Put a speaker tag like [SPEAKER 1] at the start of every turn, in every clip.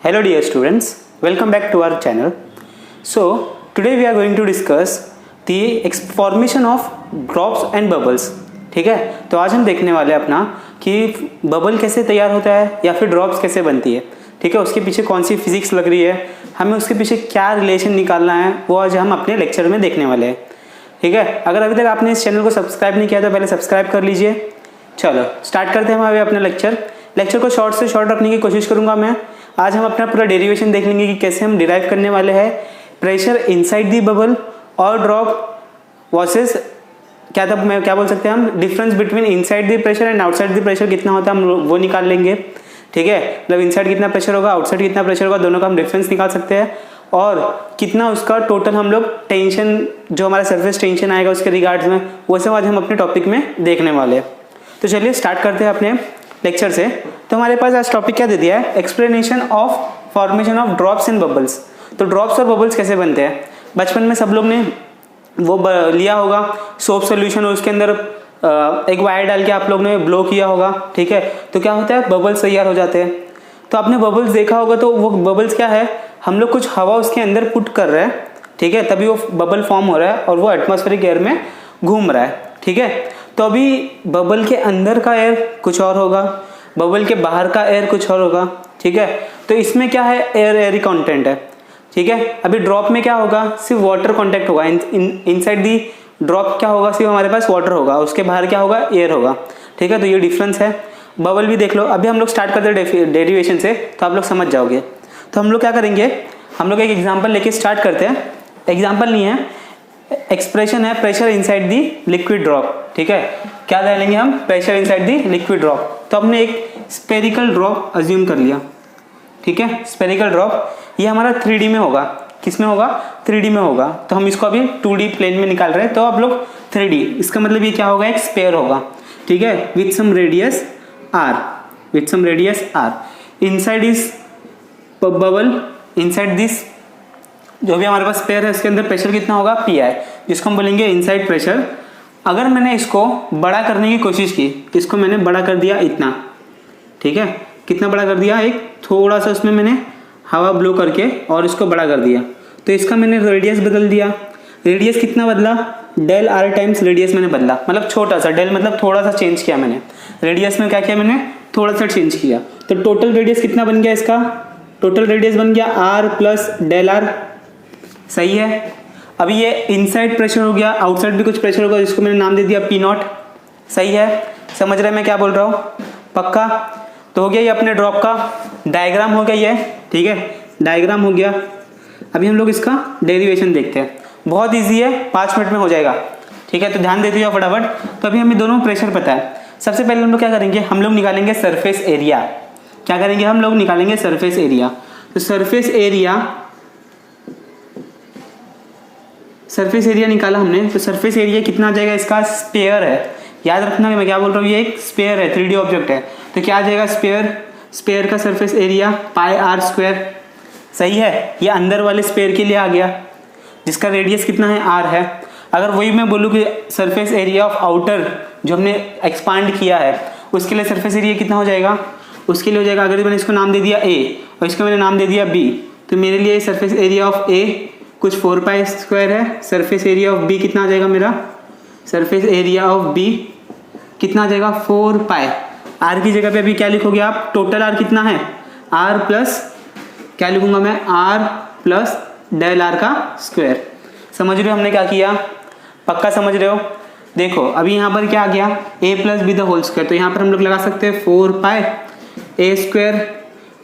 [SPEAKER 1] Hello dear students, welcome back to our channel. So today we are going to discuss the formation of drops and bubbles. ठीक है, तो आज हम देखने वाले हैं अपना कि बबल कैसे तैयार होता है या फिर ड्रॉप्स कैसे बनती है. ठीक है, उसके पीछे कौन सी फिजिक्स लग रही है, हमें उसके पीछे क्या रिलेशन निकालना है, वो आज हम अपने लेक्चर में देखने वाले हैं. ठीक है, अगर अभी तक आपने इस चैनल को सब्सक्राइब नहीं किया तो पहले सब्सक्राइब कर लीजिए. चलो स्टार्ट करते हैं हम अभी अपना लेक्चर को शॉर्ट से शॉर्ट रखने की कोशिश करूंगा मैं. आज हम अपना पूरा डेरिवेशन देख लेंगे कि कैसे हम डिराइव करने वाले हैं प्रेशर इनसाइड दी बबल और ड्रॉप वर्सेस क्या बोल सकते हैं हम difference between inside the pressure and outside the pressure कितना होता है हम वो निकाल लेंगे. ठीक है, मतलब इनसाइड कितना प्रेशर होगा, आउटसाइड कितना प्रेशर होगा, दोनों का हम डिफरेंस निकाल सकते हैं और कितना उसका टोटल हम लोग टेंशन जो हमारा सरफेस टेंशन आएगा उसके रिगार्ड्स में वो सब आज हम अपने टॉपिक में देखने वाले हैं. तो चलिए स्टार्ट करते हैं अपने लेक्चर से. तो हमारे पास आज टॉपिक क्या दे दिया है, explanation of formation of drops and bubbles. तो ड्रॉप्स और बबल्स कैसे बनते हैं, बचपन में सब लोग ने वो लिया होगा सोप सोल्यूशन और उसके अंदर एक वायर डाल के आप लोग ने ब्लो किया होगा. ठीक है, तो क्या होता है बबल्स तैयार हो जाते हैं. तो आपने बबल्स देखा होगा, तो वो बबल्स क्या है, हम लोग कुछ हवा उसके अंदर पुट कर रहे हैं. ठीक है, तभी वो बबल फॉर्म हो रहा है और वो एटमॉस्फेरिक एयर में घूम रहा है. ठीक है, तो अभी बबल के अंदर का एयर कुछ और होगा, बबल के बाहर का एयर कुछ और होगा. ठीक है, तो इसमें क्या है, एयर कंटेंट है. ठीक है, अभी ड्रॉप में क्या होगा, सिर्फ वाटर कांटेक्ट होगा. इनसाइड दी ड्रॉप क्या होगा, सिर्फ हमारे पास वाटर होगा, उसके बाहर क्या होगा, एयर होगा. ठीक है, तो ये डिफरेंस है. बबल भी देख लो. अभी हम लोग स्टार्ट करते हैं डेरिवेशन से, तो आप लोग समझ जाओगे. तो हम लोग क्या करेंगे, हम लोग एक एग्जाम्पल लेके स्टार्ट करते हैं. एग्जाम्पल नहीं है, एक्सप्रेशन है pressure inside the liquid drop. ठीक है, क्या डालेंगे हम, pressure inside the liquid drop. तो हमने एक स्पेरिकल ड्रॉप अज्यूम कर लिया. ठीक है, स्पेरिकल ड्रॉप ये हमारा 3D में होगा. किस में होगा, 3D में होगा. तो हम इसको अभी 2D प्लेन में निकाल रहे हैं, तो आप लोग 3D, इसका मतलब ये क्या होगा, एक स्पेयर होगा. ठीक है, with some radius r, inside is bubble, inside this जो भी हमारे पास स्पेयर है उसके अंदर प्रेशर कितना होगा, Pi, जिसको हम बोलेंगे इनसाइड प्रेशर. अगर मैंने इसको बड़ा करने की कोशिश की, इसको मैंने बड़ा कर दिया इतना. ठीक है, कितना बड़ा कर दिया, एक थोड़ा सा उसमें मैंने हवा ब्लो करके और इसको बड़ा कर दिया. तो इसका मैंने रेडियस बदल दिया. रेडियस कितना बदला, डेल आर टाइम्स रेडियस मैंने बदला, मतलब छोटा सा, डेल मतलब थोड़ा सा चेंज किया मैंने. रेडियस में क्या किया मैंने, थोड़ा सा चेंज किया. तो टोटल रेडियस कितना बन गया, इसका टोटल रेडियस बन गया आर प्लस डेल आर. सही है. अभी ये इनसाइड प्रेशर हो गया, आउटसाइड भी कुछ प्रेशर होगा, जिसको मैंने नाम दे दिया P0. सही है, समझ रहे हैं मैं क्या बोल रहा हूँ, पक्का. तो हो गया ये अपने ड्रॉप का डायग्राम हो गया ये. ठीक है, डायग्राम हो गया. अभी हम लोग इसका डेरिवेशन देखते हैं. बहुत इजी है, 5 मिनट में हो जाएगा. ठीक है, तो ध्यान देते जाओ फटाफट. तो अभी हमें दोनों प्रेशर पता है. सबसे पहले हम लोग क्या करेंगे, हम लोग निकालेंगे सरफेस एरिया. क्या करेंगे, हम लोग निकालेंगे सरफेस एरिया. तो सरफेस एरिया निकाला हमने. तो सरफेस एरिया कितना आ जाएगा, इसका स्पेयर है. याद रखना मैं क्या बोल रहा हूँ, ये एक स्पेयर है, 3D ऑब्जेक्ट है. तो क्या आ जाएगा, स्पेयर का surface area pi are square. सही है, ये अंदर वाले स्पेयर के लिए आ गया जिसका रेडियस कितना है, आर है. अगर वही मैं बोलूँ कि सरफेस एरिया ऑफ आउटर जो हमने एक्सपांड किया है उसके लिए सरफेस एरिया कितना हो जाएगा, उसके लिए हो जाएगा, अगर मैंने इसको नाम दे दिया ए और इसको मैंने नाम दे दिया बी, तो मेरे लिए सरफेस एरिया ऑफ ए कुछ 4 पाई स्क्वायर है. सरफेस एरिया ऑफ बी कितना आ जाएगा, मेरा सरफेस एरिया ऑफ बी कितना आ जाएगा, 4 पाई. आर की जगह पे अभी क्या लिखोगे आप, टोटल आर कितना है, आर प्लस क्या लिखूंगा मैं, आर प्लस डेल आर का स्क्वायर. समझ रहे हो हमने क्या किया, पक्का समझ रहे हो. देखो अभी यहाँ पर क्या आ गया, a plus B the whole square. तो यहाँ पर हम लोग लगा सकते हैं 4 pi a square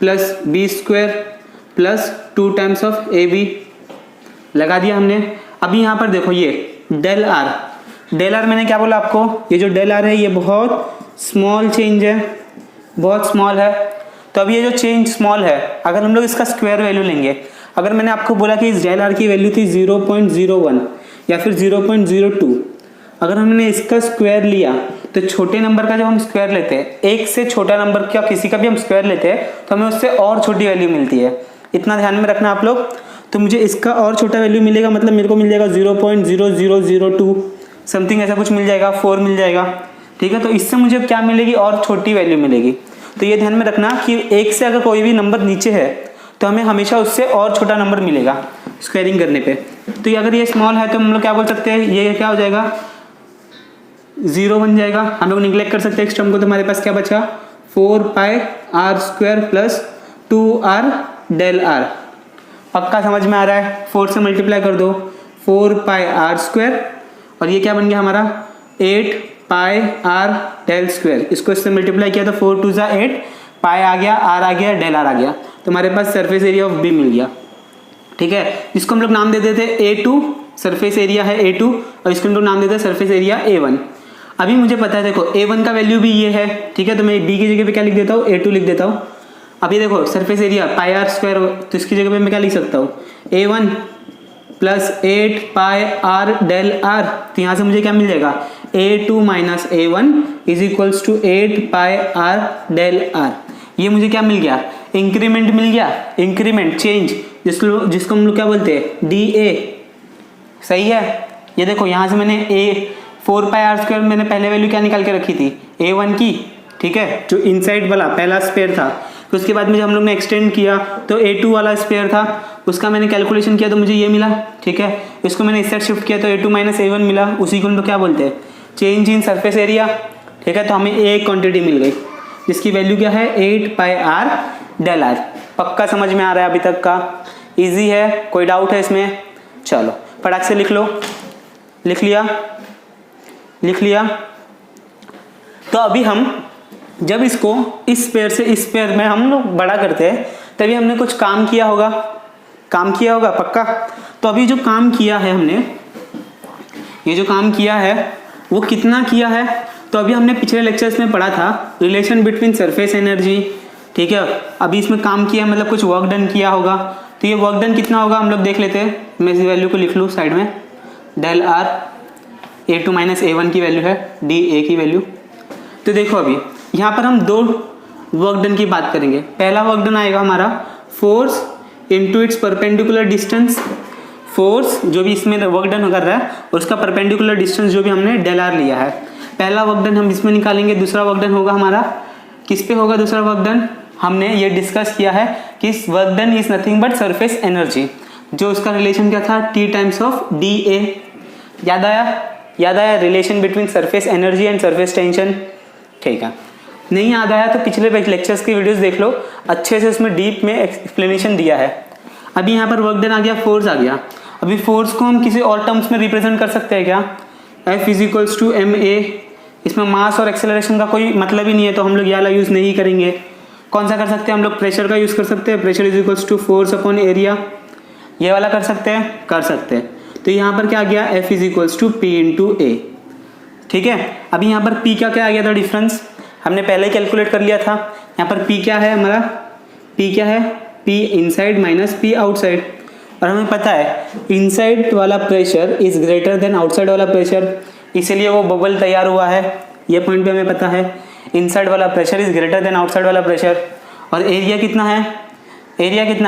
[SPEAKER 1] plus B square plus 2 times of A B लगा दिया हमने. अभी यहाँ पर देखो ये डेल आर मैंने क्या बोला आपको, ये जो डेल आर है ये बहुत स्मॉल चेंज है, बहुत स्मॉल है. तो अभी ये जो चेंज स्मॉल है, अगर हम लोग इसका स्क्वायर वैल्यू लेंगे, अगर मैंने आपको बोला कि इस डेल आर की वैल्यू थी 0.01 या फिर 0.02, अगर हमने इसका स्क्वायर लिया तो छोटे नंबर का जब हम स्क्वायर लेते हैं, एक से छोटा नंबर का किसी का भी हम स्क्वायर लेते हैं तो हमें उससे और छोटी वैल्यू मिलती है. इतना ध्यान में रखना आप लोग. तो मुझे इसका और छोटा वैल्यू मिलेगा, मतलब मेरे को मिल जाएगा 0.0002 समथिंग, ऐसा कुछ मिल जाएगा, 4 मिल जाएगा. ठीक है, तो इससे मुझे क्या मिलेगी, और छोटी वैल्यू मिलेगी. तो ये ध्यान में रखना कि एक से अगर कोई भी नंबर नीचे है तो हमें हमेशा उससे और छोटा नंबर मिलेगा स्क्वायरिंग करने पे। तो ये अगर ये स्मॉल है तो हम लोग क्या बोल सकते हैं, ये क्या हो जाएगा, 0 बन जाएगा। हम लोग निगलेक्ट कर सकते हैं इस टर्म को, तो हमारे पास क्या बचा, 4πr² plus 2r del r। पक्का समझ में आ रहा है, 4 से मल्टीप्लाई कर दो, 4πr², और ये क्या बन गया हमारा 8πr del स्क्वायर। इसको इससे मल्टीप्लाई किया तो 4 2 ज़ा 8, पाई आ गया, आर आ गया, डेल आर आ गया, तो हमारे पास सरफेस एरिया ऑफ बी मिल गया। ठीक है, इसको हम लोग नाम दे देते A2, सरफेस एरिया है A2, और इसको हम लोग नाम देते हैं सरफेस एरिया A1। अभी मुझे पता है, देखो A1 का वैल्यू भी ये है, ठीक है, तो मैं B की जगह पे क्या लिख देता हूँ, A2 लिख देता हूँ। अभी देखो सरफेस एरिया πr², तो इसकी जगह पे मैं क्या लिख सकता हूँ, A1 plus 8πr del r। तो यहाँ से मुझे क्या मिल जाएगा, A2 minus A1 is equals to 8πr del r। ये मुझे क्या मिल गया, इंक्रीमेंट मिल गया, इंक्रीमेंट चेंज, जिसको हम लोग क्या बोलते हैं, dA। सही है, ये देखो यहाँ से मैंने 4πr² मैंने पहले वैल्यू क्या निकाल के रखी थी, A1 की, ठीक है, जो इनसाइड वाला पहला स्पेयर था। तो उसके बाद में जब हम लोग ने एक्सटेंड किया तो A2 वाला स्पेयर था, उसका मैंने कैलकुलेशन किया तो मुझे ये मिला। ठीक है, इसको मैंने इस साइड शिफ्ट किया तो A2 माइनस A1 मिला, उसी को हम लोग क्या बोलते हैं, चेंज इन सरफेस एरिया। ठीक है, तो हमें एक क्वांटिटी मिल गई जिसकी वैल्यू क्या है, 8πr del r। पक्का समझ में आ रहा है अभी तक का, इजी है, कोई डाउट है इसमें? चलो फटाक से लिख लो, लिख लिया। तो अभी हम जब इसको इस पेयर से इस पेयर में हम लोग बड़ा करते हैं तभी हमने कुछ काम किया होगा, पक्का। तो अभी जो काम किया है हमने, ये जो काम किया है वो कितना किया है, तो अभी हमने पिछले लेक्चर्स में पढ़ा था रिलेशन बिटवीन सरफेस एनर्जी। ठीक है, अभी इसमें काम किया मतलब कुछ वर्क डन किया होगा, तो ये वर्क डन कितना होगा हम लोग देख लेते हैं। मैं इस वैल्यू को लिख लूँ साइड में, del are, A2 minus A1 की वैल्यू है, dA की वैल्यू। तो देखो अभी यहाँ पर हम दो वर्क डन की बात करेंगे। पहला वर्क डन आएगा हमारा force into its perpendicular distance, force जो भी इसमें वर्क डन कर रहा है और उसका परपेंडिकुलर डिस्टेंस जो भी हमने डेल आर लिया है, पहला वर्क डन हम इसमें निकालेंगे। दूसरा वर्क डन होगा हमारा, किस पे होगा दूसरा वर्क डन, हमने ये डिस्कस किया है कि work done is nothing but surface energy, जो उसका रिलेशन क्या था, T टाइम्स ऑफ dA। याद आया relation between surface energy and surface tension. ठीक है, नहीं याद आया तो पिछले लेक्चर्स की वीडियोस देख लो, अच्छे से उसमें डीप में एक्सप्लेनेशन दिया है। अभी यहाँ पर वर्क डन आ गया, फोर्स आ गया। अभी फोर्स को हम किसी और टर्म्स में रिप्रेजेंट कर सकते हैं क्या, F is equals to ma। इसमें मास और एक्सेलरेशन का कोई मतलब ही नहीं है, तो हम लोग ये वाला यूज़ नहीं करेंगे। कौन सा कर सकते हैं हम लोग, प्रेशर का यूज़ कर सकते हैं, pressure is equals to force upon area. ये वाला कर सकते हैं। तो यहाँ पर क्या आ गया, F is equals to P into A। ठीक है, अभी यहाँ पर P का क्या आ गया था डिफरेंस, हमने पहले ही कैलकुलेट कर लिया था। यहाँ पर P क्या है हमारा, P क्या है, P inside minus P outside. और हमें पता है इनसाइड वाला pressure is greater than outside वाला प्रेशर, इसीलिए वो बबल तैयार हुआ है। ये पॉइंट पे हमें पता है इनसाइड वाला pressure is greater than outside वाला प्रेशर। और एरिया कितना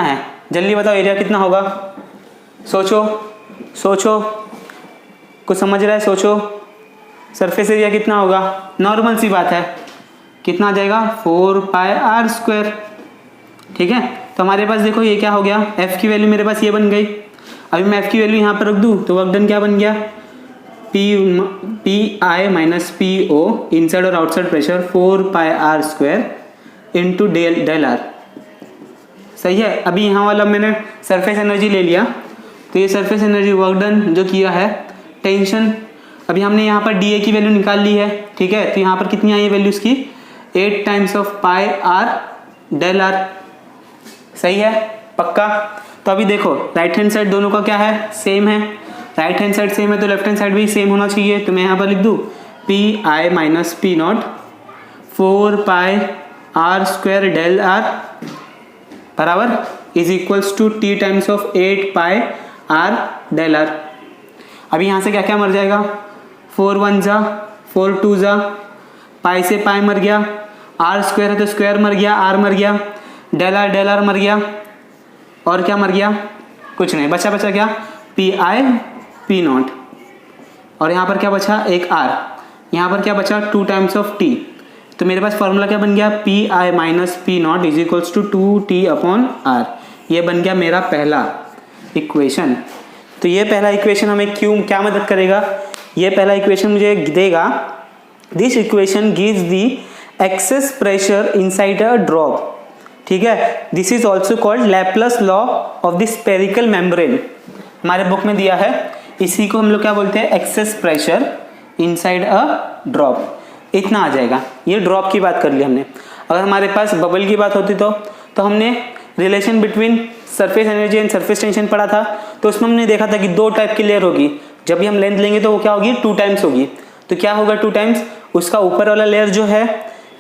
[SPEAKER 1] है, जल्दी बताओ एरिया कितना होगा, सोचो, कुछ समझ रहा है, सोचो। सरफेस एरिया कितना होगा, नॉर्मल सी बात है, कितना आ जाएगा, 4πr²। ठीक है, तो हमारे पास देखो ये क्या हो गया, F की वैल्यू मेरे पास ये बन गई। अभी मैं F की वैल्यू यहाँ पर रख दूँ तो वर्क डन क्या बन गया, PI माइनस PO इनसाइड और outside pressure 4πr² into del R. सही है, अभी यहाँ वाला मैंने सरफेस एनर्जी ले लिया, तो ये सरफेस एनर्जी वर्क डन जो किया है, टेंशन। अभी हमने यहाँ पर dA की वैल्यू निकाल ली है। ठीक है, तो यहाँ पर कितनी आई है वैल्यू इसकी, 8 times of πr del r। सही है, पक्का। तो अभी देखो राइट हैंड साइड दोनों का क्या है, सेम है। राइट हैंड साइड सेम है तो लेफ्ट हैंड साइड भी सेम होना चाहिए। तो मैं यहाँ पर लिख दूँ PI minus P0 4πr² del r बराबर is equals to T times of 8πr del r। अभी यहाँ से क्या क्या मर जाएगा, 4 1 जा 4 2 जा, पाई से पाई मर गया, r² है तो स्क्वायर मर गया, r मर गया, डेल आर मर गया, और क्या मर गया, कुछ नहीं बचा क्या, PI P0। और यहाँ पर क्या बचा, एक r, यहाँ पर क्या बचा 2 टाइम्स ऑफ T। तो मेरे पास फॉर्मूला क्या बन गया, PI minus P0 is equals to 2T upon r। ये बन गया मेरा पहला इक्वेशन। तो ये पहला इक्वेशन हमें क्या मदद करेगा, ये पहला इक्वेशन मुझे देगा, this equation gives the access pressure inside a drop. ठीक है, this is also called Laplace law of the spherical membrane, हमारे बुक में दिया है। इसी को हम लोग क्या बोलते हैं, access pressure inside a drop. इतना आ जाएगा, ये ड्रॉप की बात कर ली हमने। अगर हमारे पास बबल की बात होती तो हमने relation between surface energy and surface tension पढ़ा था, तो उसमें हमने देखा था कि 2 टाइप की लेयर होगी। जब भी हम लेंथ लेंगे तो वो क्या होगी, 2 टाइम्स होगी। तो क्या होगा 2 टाइम्स, उसका ऊपर वाला लेयर जो है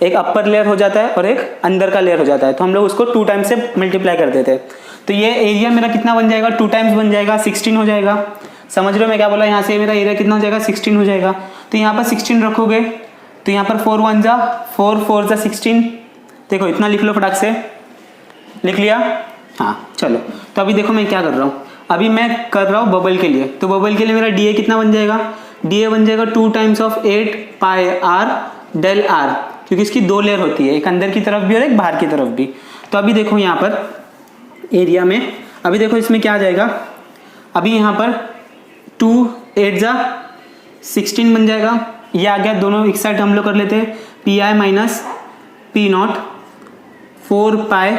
[SPEAKER 1] एक अपर लेयर हो जाता है और एक अंदर का लेयर हो जाता है, तो हम लोग उसको 2 टाइम्स से मल्टीप्लाई कर देते हैं। तो ये एरिया मेरा कितना बन जाएगा, 2 टाइम्स बन जाएगा, 16 हो जाएगा। समझ रहे हो मैं क्या बोला, यहाँ से मेरा एरिया कितना हो जाएगा, 16 हो जाएगा। तो यहाँ पर 16 रखोगे तो यहाँ पर 4 1 जा 4 4 जा 16, देखो इतना लिख लो, फटाक से लिख लिया। हाँ चलो, तो अभी देखो मैं क्या कर रहा हूँ, अभी मैं कर रहा हूँ बबल के लिए। तो बबल के लिए मेरा डी ए कितना बन जाएगा, डी ए बन जाएगा 2 times of 8 pi R del R, क्योंकि इसकी 2 लेयर होती है, एक अंदर की तरफ भी और एक बाहर की तरफ भी। तो अभी देखो यहाँ पर एरिया में, अभी देखो इसमें क्या आ जाएगा, अभी यहाँ पर 2 8 जा 16 बन जाएगा। ये आ गया, दोनों एक साइड हम लोग कर लेते हैं, P I minus P naught 4 pi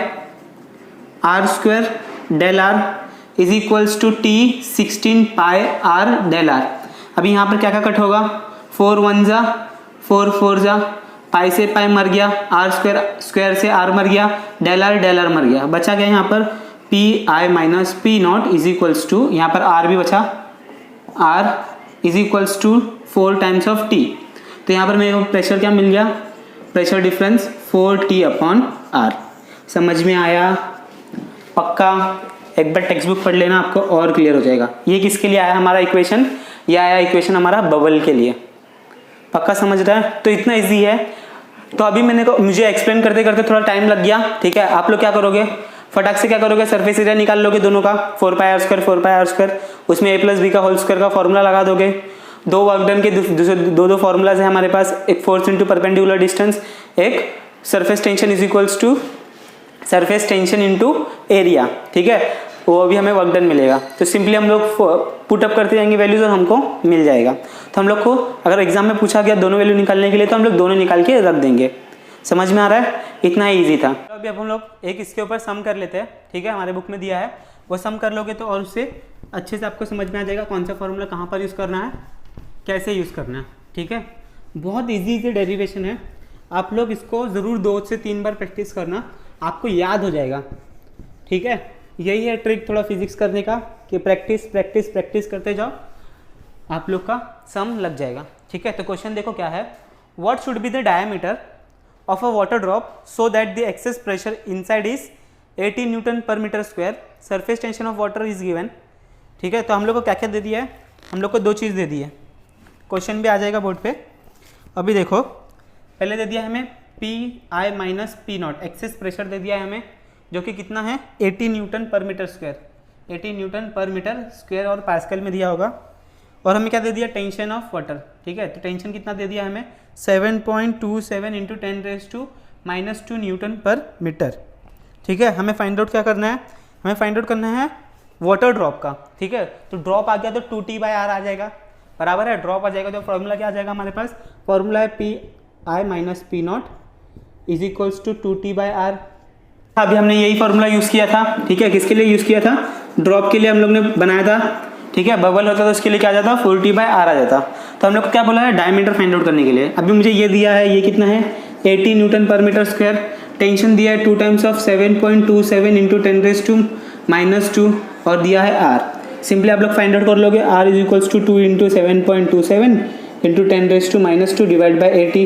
[SPEAKER 1] are square del R is equals to T 16 pi R del R. अभी यहाँ पर क्या क्या कट होगा, 4 1 जा 4 4 जा, पाई से पाई मर गया, आर स्क्वायर से आर मर गया, डेल आर मर गया, बचा गया यहाँ पर P I minus P naught is equals to, यहाँ पर आर भी बचा, R is equals to 4 times of T. तो यहाँ पर मेरे को प्रेशर क्या मिल गया, pressure difference 4T upon are. समझ में आया, पक्का एक बार टेक्स्ट बुक पढ़ लेना, आपको और क्लियर हो जाएगा। ये किसके लिए आया हमारा इक्वेशन, ये आया इक्वेशन हमारा बबल के लिए, पक्का समझ रहा है। तो इतना इजी है। तो अभी मुझे एक्सप्लेन करते करते थोड़ा टाइम लग गया, ठीक है। आप लोग क्या करोगे, फटाक से क्या करोगे, सरफेस एरिया निकाल लोगे दोनों का, 4 पाई आर स्क्वायर, उसमें a प्लस बी का होल स्क्वायर का फॉर्मूला लगा दोगे। 2 वर्क डन के दो फॉर्मूलाज है हमारे पास, एक फोर्स इंटू परपेंडिकुलर डिस्टेंस, एक surface tension is equals to surface tension into area, ठीक है, वो भी हमें वर्क डन मिलेगा। तो सिंपली हम लोग पुट अप करते जाएंगे वैल्यूज और हमको मिल जाएगा। तो हम लोग को अगर एग्जाम में पूछा गया दोनों वैल्यू निकालने के लिए, तो हम लोग दोनों निकाल के रख देंगे। समझ में आ रहा है, इतना ही ईजी था। तो अभी अब हम लोग एक इसके ऊपर सम कर लेते हैं, ठीक है, हमारे बुक में दिया है, वो सम कर लोगे तो और उससे अच्छे से आपको समझ में आ जाएगा कौन सा फॉर्मूला कहाँ पर यूज़ करना है, कैसे यूज़ करना है, ठीक है। बहुत ईजी डेरिवेशन है, आप लोग इसको ज़रूर 2 से 3 बार प्रैक्टिस करना, आपको याद हो जाएगा, ठीक है। यही है ट्रिक थोड़ा फिजिक्स करने का, कि प्रैक्टिस प्रैक्टिस प्रैक्टिस करते जाओ, आप लोग का सम लग जाएगा, ठीक है। तो क्वेश्चन देखो क्या है, what should be the diameter of a water drop so that the excess pressure inside is 80 newton per metre square, surface tension of water is given, ठीक है। तो हम लोग को क्या क्या दे दिया है, हम लोग को 2 चीज़ दे दी है, क्वेश्चन भी आ जाएगा बोर्ड पे। अभी देखो पहले दे दिया है हमें P I minus P naught, excess pressure दे दिया है हमें, जो कि कितना है 80 newton per metre square, 80 newton per metre square और पास्कल में दिया होगा। और हमें क्या दे दिया, टेंशन ऑफ वाटर, ठीक है। तो टेंशन कितना दे दिया हमें 7.27 इंटू 10⁻⁻² न्यूटन पर मीटर, ठीक है। हमें फाइंड आउट क्या करना है, हमें फाइंड आउट करना है वाटर ड्रॉप का, ठीक है। तो ड्रॉप आ गया तो 2T बाई आर आ जाएगा, बराबर है, ड्रॉप आ जाएगा। तो फॉर्मूला क्या आ जाएगा हमारे पास, फॉर्मूला है P I minus P naught is equals to 2T by R. अभी हमने यही फॉर्मूला यूज़ किया था, ठीक है, किसके लिए यूज़ किया था, ड्रॉप के लिए हम लोग ने बनाया था, ठीक है। बबल होता तो उसके लिए क्या आ जाता, 4T बाई आर आ जाता। तो हम लोग को क्या बोला है, डायमीटर फाइंड आउट करने के लिए। अभी मुझे ये दिया है, ये कितना है 80 newton per metre square, tension दिया है 2 टाइम्स ऑफ 7.27 इंटू 10⁻² और दिया है आर। सिंपली आप लोग फाइंड आउट कर लोगे, R is equals to 2 into 7.27 into 10⁻² divide by 80,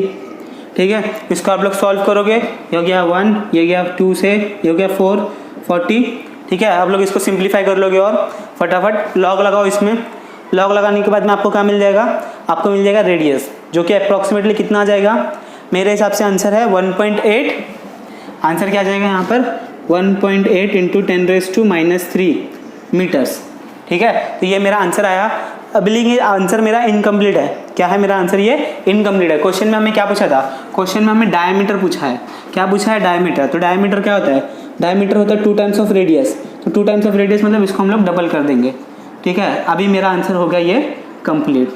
[SPEAKER 1] ठीक है। इसको आप लोग सॉल्व करोगे, ये हो गया 1, ये गया 2 से, ये हो गया 4 40, ठीक है। आप लोग इसको सिंप्लीफाई कर लोगे और फटाफट लॉग लगाओ इसमें। लॉग लगाने के बाद में आपको क्या मिल जाएगा, आपको मिल जाएगा रेडियस, जो कि अप्रॉक्सीमेटली कितना आ जाएगा, मेरे हिसाब से आंसर है 1.8, आंसर क्या आ जाएगा यहाँ पर 1.8 इंटू 10⁻³ मीटर्स, ठीक है। तो ये मेरा आंसर आया। अब ये आंसर मेरा इनकम्प्लीट है, क्या है मेरा आंसर, ये इनकम्प्लीट है। क्वेश्चन में हमें क्या पूछा था, क्वेश्चन में हमें डायमीटर पूछा है, क्या पूछा है, डायमीटर। तो डायमीटर क्या होता है, डायमीटर होता है 2 टाइम्स ऑफ रेडियस। तो 2 टाइम्स ऑफ रेडियस मतलब इसको हम लोग डबल कर देंगे, ठीक है। अभी मेरा आंसर हो गया ये कंप्लीट,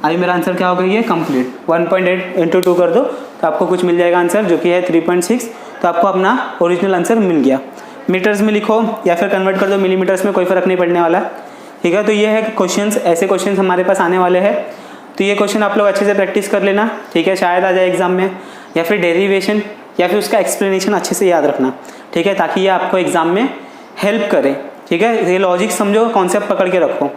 [SPEAKER 1] अभी मेरा आंसर क्या हो गया ये कंप्लीट। 1.8 इंटू 2 कर दो तो आपको कुछ मिल जाएगा आंसर जो कि है 3.6। तो आपको अपना ओरिजिनल आंसर मिल गया। मीटर्स में लिखो या फिर कन्वर्ट कर दो मिलीमीटर्स में, कोई फ़र्क नहीं पड़ने वाला, ठीक है। तो ये है क्वेश्चंस, ऐसे क्वेश्चंस हमारे पास आने वाले हैं। तो ये क्वेश्चन आप लोग अच्छे से प्रैक्टिस कर लेना, ठीक है, शायद आ जाए एग्जाम में, या फिर डेरिवेशन या फिर उसका एक्सप्लेनेशन अच्छे से याद रखना, ठीक है, ताकि ये आपको एग्जाम में हेल्प करे, ठीक है। ये लॉजिक समझो, कॉन्सेप्ट पकड़ के रखो।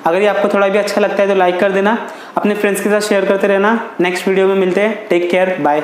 [SPEAKER 1] अगर ये आपको थोड़ा भी अच्छा लगता है तो लाइक कर देना, अपने फ्रेंड्स के साथ शेयर करते रहना। नेक्स्ट वीडियो में मिलते हैं, टेक केयर, बाय।